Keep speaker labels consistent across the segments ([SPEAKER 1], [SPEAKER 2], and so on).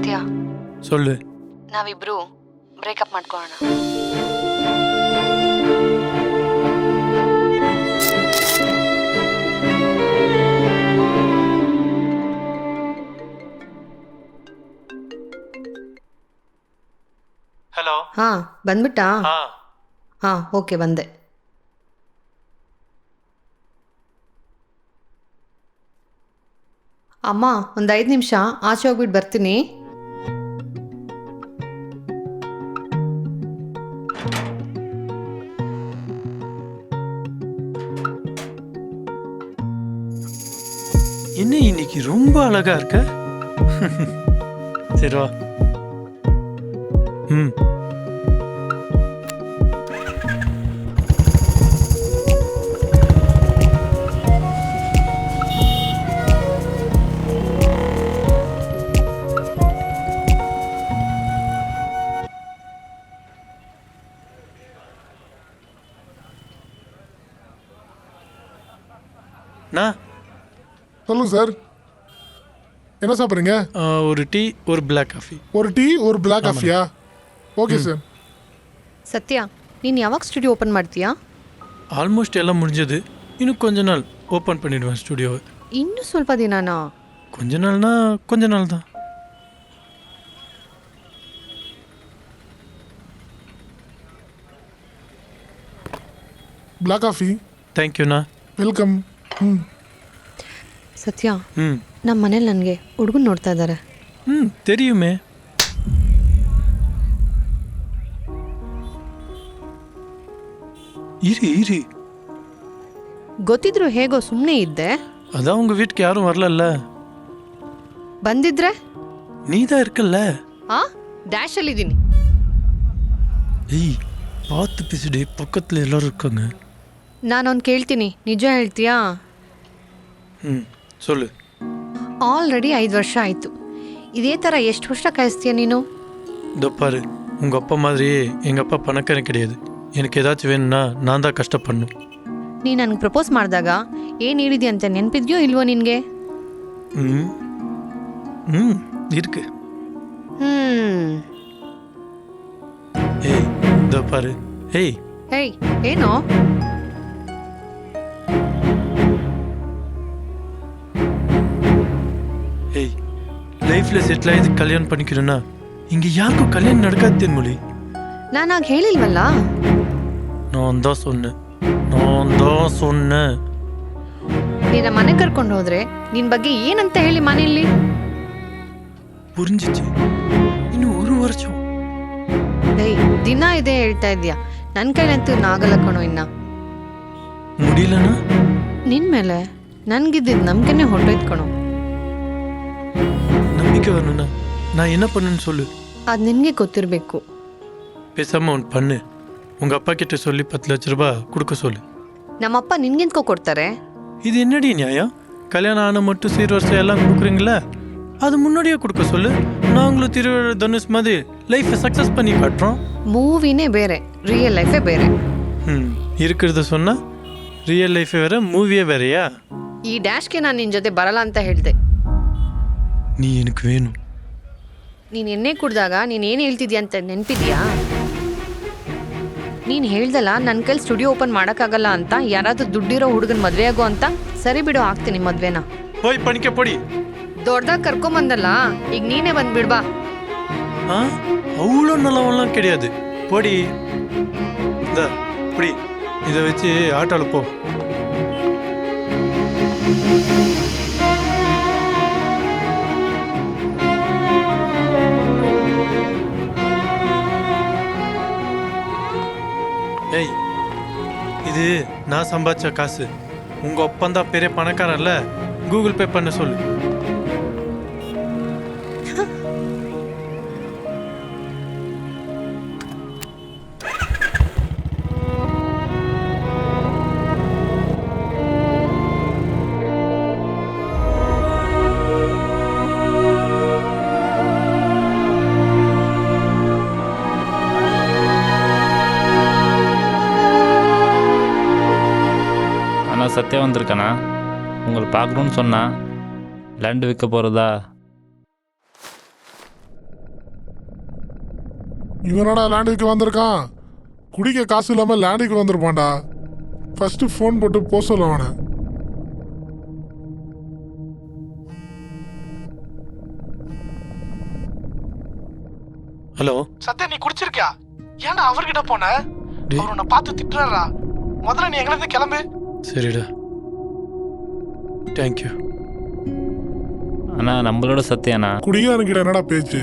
[SPEAKER 1] ಸತ್ಯ,
[SPEAKER 2] சொல்லு.
[SPEAKER 1] ನಾವಿಬ್ರು ಬ್ರೇಕಪ್ ಮಾಡ್ಕೊಳ್ಳೋಣ.
[SPEAKER 2] ಹಲೋ.
[SPEAKER 3] ಹಾ ಬಂದ್ಬಿಟ್ಟಾ?
[SPEAKER 2] ಹಾ
[SPEAKER 3] ಹಾ ಓಕೆ ಬಂದೆ. ಅಮ್ಮ ಒಂದು 5 ನಿಮಿಷ ಆಚೆ ಹೋಗ್ಬಿಟ್ಟು ಬರ್ತೀನಿ.
[SPEAKER 2] என்ன இன்னைக்கு ரொம்ப அழகா இருக்க. சரி வா. ம் நான்
[SPEAKER 4] சொல்லுங்க சார், என்ன சாப்பிட்றீங்க?
[SPEAKER 2] ஒரு டீ ஒரு பிளாக் காஃபி.
[SPEAKER 4] ஒரு டீ ஒரு ಬ್ಲಾಕ್ ಕಾಫಿಯಾ? Okay sir.
[SPEAKER 3] ಸತ್ಯ, ನೀನು ಯಾವಾಗ ಸ್ಟುಡಿಯೋ ಓಪನ್ ಮಾಡ್ತೀಯಾ?
[SPEAKER 2] ஆல்மோஸ்ட் எல்லாம் முடிஞ்சது. இன்னும் கொஞ்ச நாள் ஓப்பன் பண்ணிடுவேன் ஸ்டுடியோவை.
[SPEAKER 3] ಇನ್ನೂ ಸ್ವಲ್ಪ ದಿನನಾ?
[SPEAKER 2] கொஞ்ச நாள்னா கொஞ்ச நாள் தான்.
[SPEAKER 4] Black coffee.
[SPEAKER 2] தேங்க்யூண்ணா.
[SPEAKER 4] ವೆಲ್ಕಮ್. ಹ್ಞೂ
[SPEAKER 3] ಸತ್ಯ,
[SPEAKER 2] ம்
[SPEAKER 3] ನಮ್ಮ ಮನೇಲಿ ನನಗೆ ಹುಡುಗನ್ ನೋಡ್ತಾ ಇದ್ದಾರೆ.
[SPEAKER 2] ம் தெரியுமே. இரு
[SPEAKER 3] ಗೊತ್ತಿದ್ರು ಹೇಗೋ ಸುಮ್ಮನೆ ಇದ್ದೆ.
[SPEAKER 2] அதான் உங்க வீட்டுக்கு யாரும் வரலல்ல.
[SPEAKER 3] ಬಂದಿದ್ರೆ
[SPEAKER 2] நீ தான் இருக்கல்ல.
[SPEAKER 3] ಆ ಡ್ಯಾಶಲ್ಲಿದ್ದೀನಿ.
[SPEAKER 2] ஏய் பார்த்து பேசுடி, பக்கத்தில் எல்லாரும் இருக்காங்க.
[SPEAKER 3] ನಾನೊಂದು ಕೇಳ್ತೀನಿ, ನಿಜ ಹೇಳ್ತೀಯಾ?
[SPEAKER 2] ம் சொல்லு.
[SPEAKER 3] ಆಲ್ರೆಡಿ 5 ವರ್ಷ ಆಯಿತು. ಇದೇ ಥರ ಎಷ್ಟು ವರ್ಷ ಕಾಯಿಸ್ತೀಯ ನೀನು?
[SPEAKER 2] இதோ பாரு, உங்கள் அப்பா மாதிரி எங்கள் அப்பா பணக்காரன் கிடையாது. எனக்கு ஏதாச்சும் வேணும்னா நான் தான் கஷ்டப்படணும்.
[SPEAKER 3] ನೀ ನನಗೆ ಪ್ರಪೋಸ್ ಮಾಡಿದಾಗ ಏನು ಹೇಳಿದ್ಯಾ ಅಂತ ನೆನಪಿದ್ಯೋ ಇಲ್ವೋ ನಿನಗೆ?
[SPEAKER 2] ம் ம் இருக்கு. ஏய் இதோ பாரு. ஏய்
[SPEAKER 3] ಹೇಯ್ ಏನೋ?
[SPEAKER 2] ஏய் லைஃப்பில் செட்டில் ஆகிது கல்யாணம் பண்ணிக்கணும்னா இங்கே யாருக்கும் கல்யாணம் நடக்காது தென்மொழி.
[SPEAKER 3] ನಾನಾಗ ಹೇಳಿಲ್ವಲ್ಲ.
[SPEAKER 2] நான் தான் சொன்னேன்.
[SPEAKER 3] ನಿನ್ನ ಮನೆ ಕರ್ಕೊಂಡು ಹೋದ್ರೆ ನಿನ್ನ ಬಗ್ಗೆ ಏನಂತ ಹೇಳಿ ಮನೆಯಲ್ಲಿ?
[SPEAKER 2] புரிஞ்சிச்சு. இன்னும் ஒரு வருஷம்.
[SPEAKER 3] ಏಯ್ ದಿನ ಇದೇ ಹೇಳ್ತಾ ಇದ್ಯಾ. ನನ್ನ ಕೈಲಂತೂ ನಾಗಲ್ಲ ಕಣೋ. ಇನ್ನ
[SPEAKER 2] முடியலனா
[SPEAKER 3] ನಿನ್ನ ಮೇಲೆ ನನ್ಗಿದ್ದಿದ್ದು ನಂಬಿಕೆನೇ ಹೊರಟೋಯ್ತು ಕಣೋ.
[SPEAKER 2] நம்பிக்கை வரணும்னா நான் என்ன பண்ணுன்னு சொல்லு.
[SPEAKER 3] ಅದು ನಿನಗೆ ಗೊತ್ತಿರಬೇಕು.
[SPEAKER 2] பேசாமல் ஒன்று பண்ணு. உங்கள் அப்பா கிட்ட சொல்லி 10 லட்ச ரூபாய் கொடுக்க சொல்லு.
[SPEAKER 3] ನಮ್ಮಪ್ಪ ನಿನ್ಗೆಂದ್ಕೋ ಕೊಡ್ತಾರೆ?
[SPEAKER 2] இது என்னடி நியாயம்? கல்யாணம் ஆன மட்டும் சீர்வரிசை எல்லாம் கொடுக்குறீங்களா? அது முன்னாடியே கொடுக்க சொல்லு. நாங்களும் திருவிழா தனுஷ் மாதிரி லைஃப்பை சக்ஸஸ் பண்ணி காட்டுறோம்.
[SPEAKER 3] ಮೂವಿನೇ ಬೇರೆ, ರಿಯಲ್ ಲೈಫೇ ಬೇರೆ.
[SPEAKER 2] இருக்கிறத சொன்னால் ரியல் லைஃபே வேற, மூவியே வேறையா?
[SPEAKER 3] ಈ ಡ್ಯಾಶ್ಗೆ ನಾನು ನಿನ್ನ ಜೊತೆ ಬರಲ್ಲ ಅಂತ ಹೇಳಿದೆ.
[SPEAKER 2] நீ எனக்கு வேணும்.
[SPEAKER 3] ನೀನು ಎಣ್ಣೆ ಕುಡ್ದಾಗ ನೀನು ಏನು ಹೇಳ್ತಿದ್ಯಾ ಅಂತ ನೆನಪಿದ್ಯಾ? ನೀನು ಹೇಳ್ದಲ್ಲ ನನ್ನ ಕೈಲಿ ಸ್ಟುಡಿಯೋ ಓಪನ್ ಮಾಡೋಕ್ಕಾಗಲ್ಲ ಅಂತ. ಯಾರಾದರೂ ದುಡ್ಡಿರೋ ಹುಡುಗನ ಮದುವೆ ಆಗೋ ಅಂತ. ಸರಿ ಬಿಡು, ಆಗ್ತೀನಿ ಮದುವೆನ.
[SPEAKER 2] போய் பணிக்க பொடி.
[SPEAKER 3] ದೊಡ್ಡದಾಗ ಕರ್ಕೊಂಬಂದಲ್ಲ, ಈಗ ನೀನೇ ಬಂದ್ಬಿಡ್ಬಾ.
[SPEAKER 2] அவ்வளோ நல்லவெல்லாம் கிடையாது. பொடி இந்த பொடி, இதை வச்சு ஆட்டோவில் போ. ஏய் இது நான் சம்பாதிச்ச காசு. உங்கள் ஒப்பந்தான் பெரிய பணக்காரன்ல, கூகுள் பே பண்ண சொல்லு.
[SPEAKER 5] சத்யா வந்திருக்கானா? உங்களை பார்க்கணுன்னு சொன்னா. லேண்டு விற்க போகிறதா?
[SPEAKER 4] இவனடா லேண்டுக்கு வந்திருக்கான். குடிக்க காசு இல்லாம லேண்டுக்கு வந்திருப்பான்டா. ஃபர்ஸ்ட் ஃபோன் போட்டு போக சொல்ல அவனை.
[SPEAKER 2] ஹலோ
[SPEAKER 6] சத்யா, நீ குடிச்சிருக்கியா? ஏன்டா அவர்கிட்ட போன? அவர் உன்னை பார்த்து திட்டுறாரா. முதல்ல நீ எங்கிருந்து கிளம்பு.
[SPEAKER 2] சரிடா, தேங்க்யூ.
[SPEAKER 5] அண்ணா நம்மளோட சத்யாண்ணா.
[SPEAKER 4] குடிகாரங்கிட்ட என்னடா பேச்சு?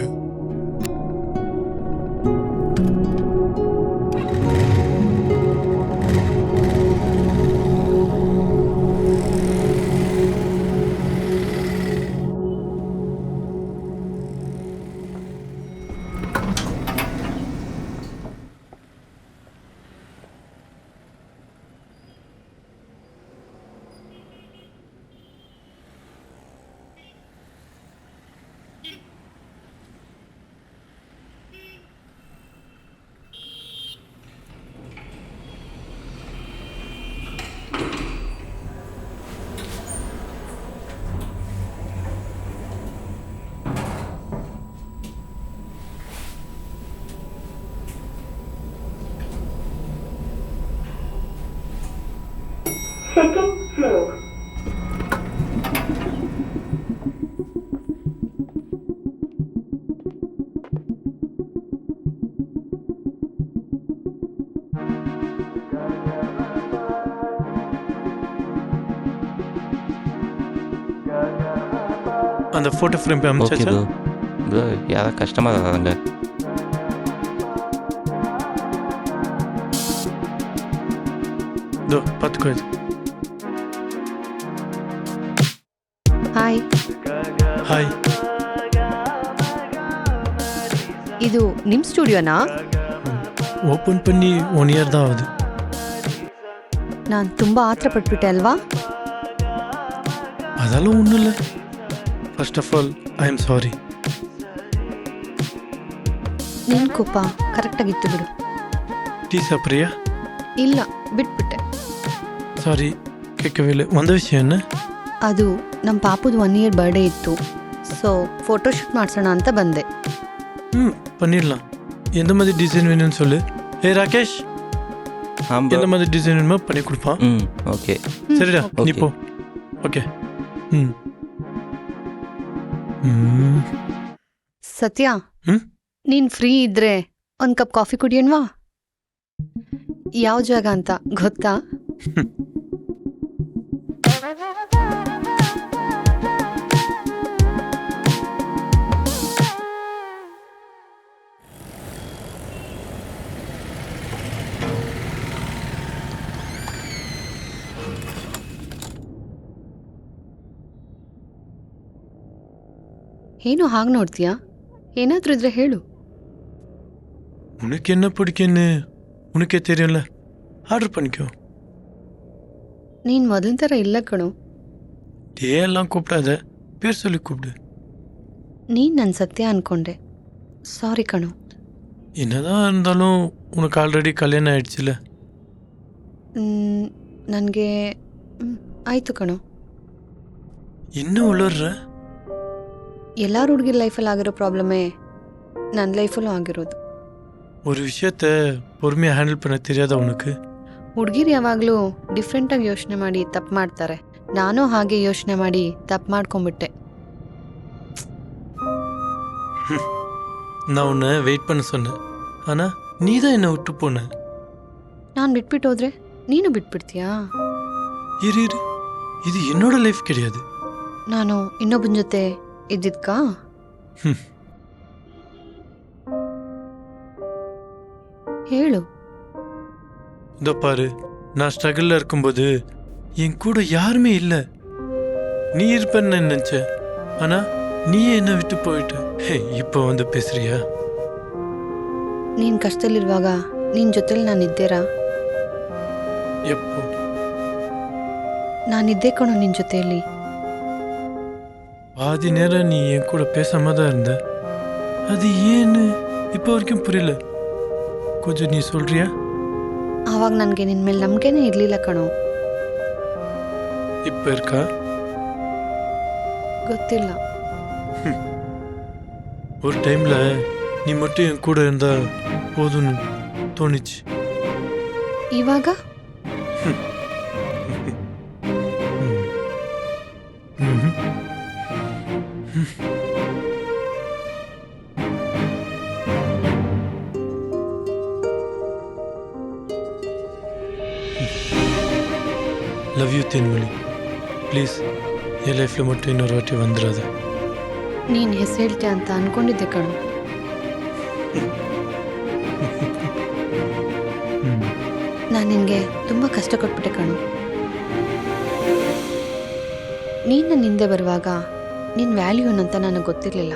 [SPEAKER 7] Second floor.
[SPEAKER 2] அந்த ஃபோட்டோ ஃப்ரேம் போய்
[SPEAKER 8] ஓகே
[SPEAKER 2] அமைச்சாச்சா?
[SPEAKER 8] ப்ரோ யாராவது கஷ்டமாக இருக்காங்க.
[SPEAKER 2] இதோ பார்த்துக்கோ. இது
[SPEAKER 3] ಹಾಯ್,
[SPEAKER 2] ಹಾಯ್.
[SPEAKER 3] ಇದು ನಿಮ್ಮ ಸ್ಟುಡಿಯೋನಾ?
[SPEAKER 2] ಓಪನ್ பண்ணி 1 ಇಯರ್ தான் ஆகுது.
[SPEAKER 3] ನಾನು ತುಂಬ ಆತ್ರ ಪಟ್ಬಿಟ್ಟೆ ಅಲ್ವಾ?
[SPEAKER 2] அதெல்லாம் ஒன்றும் இல்லை. First of all I am sorry.
[SPEAKER 3] ನಿನ್ನ ಕೋಪ ಕರೆಕ್ಟಾಗಿತ್ತು ಬಿಡು.
[SPEAKER 2] டீ சாப்பிட்றியா?
[SPEAKER 3] ಇಲ್ಲ, ಬಿಟ್ಬಿಟ್ಟೆ.
[SPEAKER 2] சாரி, கேட்கவே இல்லை. வந்த விஷயம் என்ன?
[SPEAKER 3] ಅದು ನಮ್ಮ ಪಾಪುದು 1 ಇಯರ್ ಬರ್ಡೇ ಇತ್ತು. ಸೊ ಫೋಟೋಶೂಟ್ ಮಾಡಿಸೋಣ ಅಂತ ಬಂದೆ.
[SPEAKER 2] பண்ணிடலாம். எந்த மாதிரி டிசைன் வேணும்னு சொல்லு. ராகேஷ், எந்த மாதிரி டிசைன் வேணுமோ பண்ணி கொடுப்பான்.
[SPEAKER 8] ஓகே
[SPEAKER 2] சரிடா, நீ
[SPEAKER 8] Okay.
[SPEAKER 2] போ. ஓகே.
[SPEAKER 3] ಸತ್ಯ,
[SPEAKER 2] ಹ್ಮ್?
[SPEAKER 3] ನೀನು ಫ್ರೀ ಇದ್ರೆ ಒಂದು ಕಪ್ ಕಾಫಿ ಕುಡಿಯೋಣವಾ? ಯಾವ ಜಾಗ ಅಂತ ಗೊತ್ತಾ? ಏನು ಹಾಗೆ ನೋಡ್ತೀಯಾ? ಏನಾದರೂ ಇದ್ರೆ ಹೇಳು.
[SPEAKER 2] உனக்கு என்ன பிடிக்குன்னு உனக்கே தெரியும்ல. ஆர்டர் பண்ணிக்கோ.
[SPEAKER 3] ನೀನು ಮೊದಲಿನ ಥರ ಇಲ್ಲ ಕಣೋ.
[SPEAKER 2] டே எல்லாம் கூப்பிடாத, பேர் சொல்லி கூப்பிடு.
[SPEAKER 3] ನೀನು ನನ್ನ ಸತ್ಯ ಅನ್ಕೊಂಡೆ. ಸಾರಿ ಕಣೋ.
[SPEAKER 2] என்னதான் இருந்தாலும் உனக்கு ஆல்ரெடி கல்யாணம் ஆயிடுச்சுல.
[SPEAKER 3] ನನಗೆ ಆಯಿತು ಕಣೋ.
[SPEAKER 2] இன்னும் உளர்ற?
[SPEAKER 3] ಎಲ್ಲರ ಹುಡುಗಿರ ಲೈಫಲ್ಲಿ ಆಗಿರೋ ಪ್ರಾಬ್ಲಮೇ ನನ್ನ ಲೈಫಲ್ಲೂ ಆಗಿರೋದು.
[SPEAKER 2] ஒரு விஷயத்த பொறுமையாக ஹேண்டில் பண்ண தெரியாத உனக்கு?
[SPEAKER 3] ಹುಡುಗಿರು ಯಾವಾಗಲೂ ಡಿಫ್ರೆಂಟಾಗಿ ಯೋಚನೆ ಮಾಡಿ ತಪ್ಪು ಮಾಡ್ತಾರೆ. ನಾನು ಹಾಗೆ ಯೋಚನೆ ಮಾಡಿ ತಪ್ಪು ಮಾಡ್ಕೊಂಬಿಟ್ಟೆ.
[SPEAKER 2] நான் உன்னை வெயிட் பண்ண சொன்னேன், ஆனால் நீ தான் என்னை விட்டு போன.
[SPEAKER 3] ನಾನು ಬಿಟ್ಬಿಟ್ಟು ಹೋದ್ರೆ ನೀನು ಬಿಟ್ಬಿಡ್ತೀಯಾ?
[SPEAKER 2] இரு இரு, இது என்னோட லைஃப் கிடையாது.
[SPEAKER 3] ನಾನು ಇನ್ನೊಬ್ಬನ ಜೊತೆ ಇದ್ದಿದ್ಕಾ? ಹೇಳು.
[SPEAKER 2] இதோ பாரு, நான் ஸ்ட்ரகிளில் இருக்கும்போது என் கூட யாருமே இல்லை. நீ இருப்பேன்னு நினச்சேன், ஆனால் நீயே என்னை விட்டு போயிட்ட. இப்போ வந்து பேசுறியா?
[SPEAKER 3] ನೀನು ಕಷ್ಟದಲ್ಲಿರುವಾಗ ನಿನ್ನ ಜೊತೆಲಿ ನಾನಿದ್ದೇರಾ?
[SPEAKER 2] எப்போ?
[SPEAKER 3] ನಾನಿದ್ದೆ ಕಣೋ ನಿನ್ನ ಜೊತೆಯಲ್ಲಿ.
[SPEAKER 2] பாதி நேரம் நீ என் கூட பேசாம தான் இருந்த. அது ஏன்னு இப்போ வரைக்கும் புரியல. கொஞ்சம் நீ சொல்றியா?
[SPEAKER 3] ಆವಾಗ ನನಗೆ ನಿನ್ನ ಮೇಲೆ ನಂಬಿಕೆನೇ ಇರಲಿಲ್ಲ ಕಣೋ.
[SPEAKER 2] இப்போ இருக்கா?
[SPEAKER 3] ಗೊತ್ತಿಲ್ಲ.
[SPEAKER 2] ஒரு டைமில் நீ மட்டும் என் கூட இருந்தா போதும்னு தோணுச்சு.
[SPEAKER 3] ಇವಾಗ
[SPEAKER 2] ம்ஹும். Love you Thenmozhi. ப்ளீஸ் என் லைஃப்பில் மட்டும் இன்னொரு வாட்டி வந்துடாத.
[SPEAKER 3] ನೀನು ಹೆಸರು ಹೇಳ್ತೆ ಅಂತ ಅನ್ಕೊಂಡಿದ್ದೆ ಕಣು. ನಾನು ನಿನಗೆ ತುಂಬ ಕಷ್ಟ ಕೊಟ್ಬಿಟ್ಟೆ ಕಣು. ನೀನು ನನ್ನ ಹಿಂದೆ ಬರುವಾಗ ನಿನ್ನ ವ್ಯಾಲ್ಯೂ ಏನಂತ ನನಗೆ ಗೊತ್ತಿರಲಿಲ್ಲ.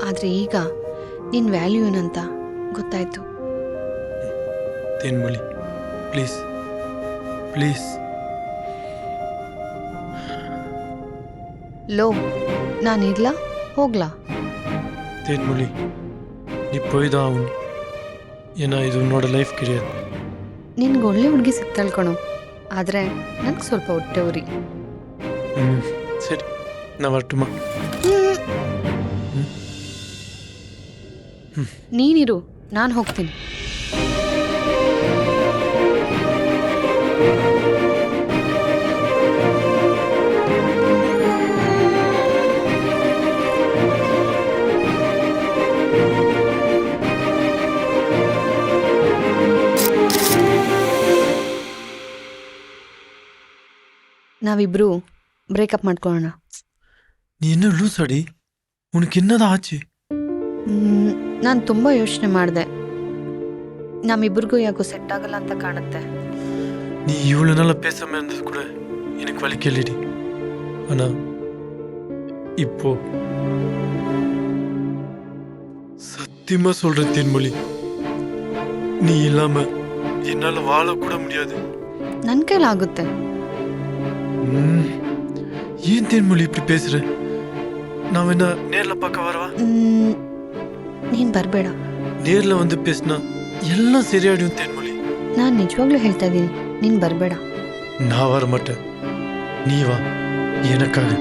[SPEAKER 3] ಆದರೆ ಈಗ ನಿನ್ನ ವ್ಯಾಲ್ಯೂ ಏನಂತ ಗೊತ್ತಾಯಿತು.
[SPEAKER 2] Thenmozhi please please.
[SPEAKER 3] ಲೋ ನಾನಿರ್ಲಾ ಹೋಗ್ಲಾ?
[SPEAKER 2] தேன்மொழி நீ போய் தான் ஆகணும். ஏன்னா இது உன்னோட லைஃப் கிடையாது.
[SPEAKER 3] ನಿನ್ಗೆ ಒಳ್ಳೆ ಹುಡುಗಿ ಸಿಗ್ತಾಳ್ ಕಣು. ಆದರೆ ನನಗೆ ಸ್ವಲ್ಪ ಹೊಟ್ಟೆ ಉರಿ.
[SPEAKER 2] சரி நான் வரட்டுமா?
[SPEAKER 3] ನೀನಿರು, ನಾನು ಹೋಗ್ತೀನಿ. ನಾವಿಬ್ರು ಬ್ರೇಕಪ್ ಮಾಡ್ಕೊಳ್ಳೋಣ.
[SPEAKER 2] நீ என்ன லூஸ் அடி? உனக்கு என்னதான் ஆச்சு?
[SPEAKER 3] ನಾನು ತುಂಬ ಯೋಚನೆ ಮಾಡಿದೆ. ನಮ್ಮಿಬ್ರಿಗೂ ಯಾಕೋ ಸೆಟ್ ಆಗಲ್ಲ ಅಂತ ಕಾಣುತ್ತೆ.
[SPEAKER 2] நீ இவ்வளோ நாளாக பேசாமல் இருந்தது கூட எனக்கு வலிக்கலடி. ஆனால் இப்போ சத்தியமாக சொல்கிறேன் தேன்மொழி, நீ இல்லாமல் என்னால் வாழக்கூட முடியாது.
[SPEAKER 3] ನನ್ನ ಕೈಲಾಗುತ್ತೆ.
[SPEAKER 2] ஏன் தேன்மொழி இப்படி பேசுகிற? நான் வேணா நேரில் பார்க்க வரவா?
[SPEAKER 3] ನೀನು ಬರಬೇಡ.
[SPEAKER 2] நேரில் வந்து பேசினா எல்லாம் சரியாயிடும் தேன்மொழி.
[SPEAKER 3] ನಾನು ನಿಜವಾಗ್ಲೂ ಹೇಳ್ತಾ ಇದ್ದೀನಿ, ನೀನು ಬರಬೇಡ.
[SPEAKER 2] நான் வர மாட்டேன். நீ வா எனக்காக.